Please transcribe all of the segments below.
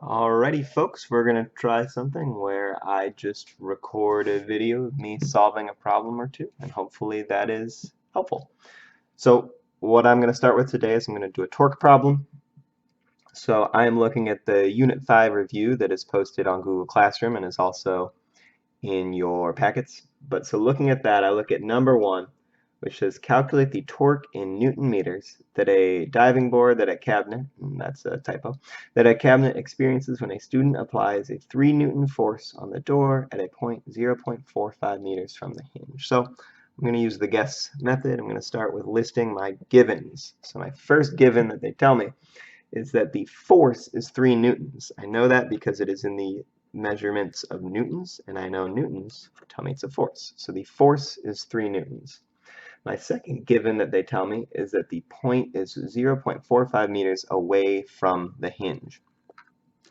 Alrighty folks, we're going to try something where I just record a video of me solving a problem or two, and hopefully that is helpful. So what I'm going to start with today is I'm going to do a torque problem. So I am looking at the Unit 5 review that is posted on Google Classroom and is also in your packets. But so looking at that, I look at number 1, which says calculate the torque in Newton meters that a diving board that a cabinet, and that's a typo, that a cabinet experiences when a student applies a 3 Newton force on the door at a point 0.45 meters from the hinge. So I'm going to use the guess method. I'm going to start with listing my givens. So my first given that they tell me is that the force is 3 newtons. I know that because it is in the measurements of newtons, and I know newtons tell me it's a force. So the force is 3 newtons. My second given that they tell me is that the point is 0.45 meters away from the hinge.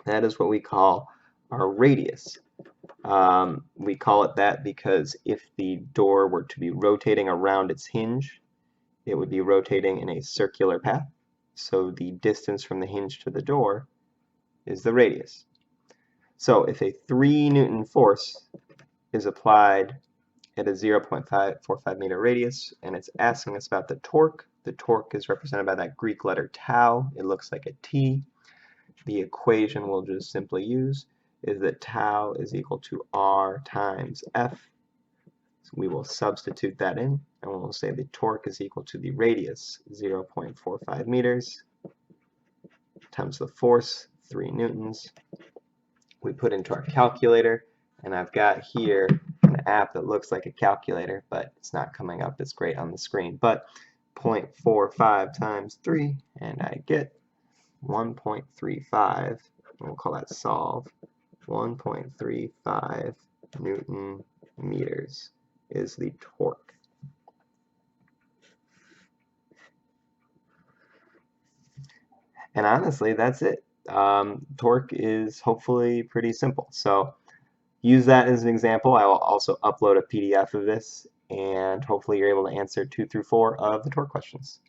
That is what we call our radius. We call it that because if the door were to be rotating around its hinge, it would be rotating in a circular path. So the distance from the hinge to the door is the radius. So if a 3 Newton force is applied at a 0.45 meter radius, and it's asking us about the torque. The torque is represented by that Greek letter tau. It looks like a T. The equation we'll just simply use is that tau is equal to R times F. So we will substitute that in, and we'll say the torque is equal to the radius, 0.45 meters, times the force, 3 newtons. We put into our calculator, and I've got here an app that looks like a calculator, but it's not coming up as great on the screen. But 0.45 times 3, and I get 1.35. We'll call that solve. 1.35 Newton meters is the torque. And honestly, that's it. Torque is hopefully pretty simple. So use that as an example. I will also upload a PDF of this, and hopefully you're able to answer 2 through 4 of the torque questions.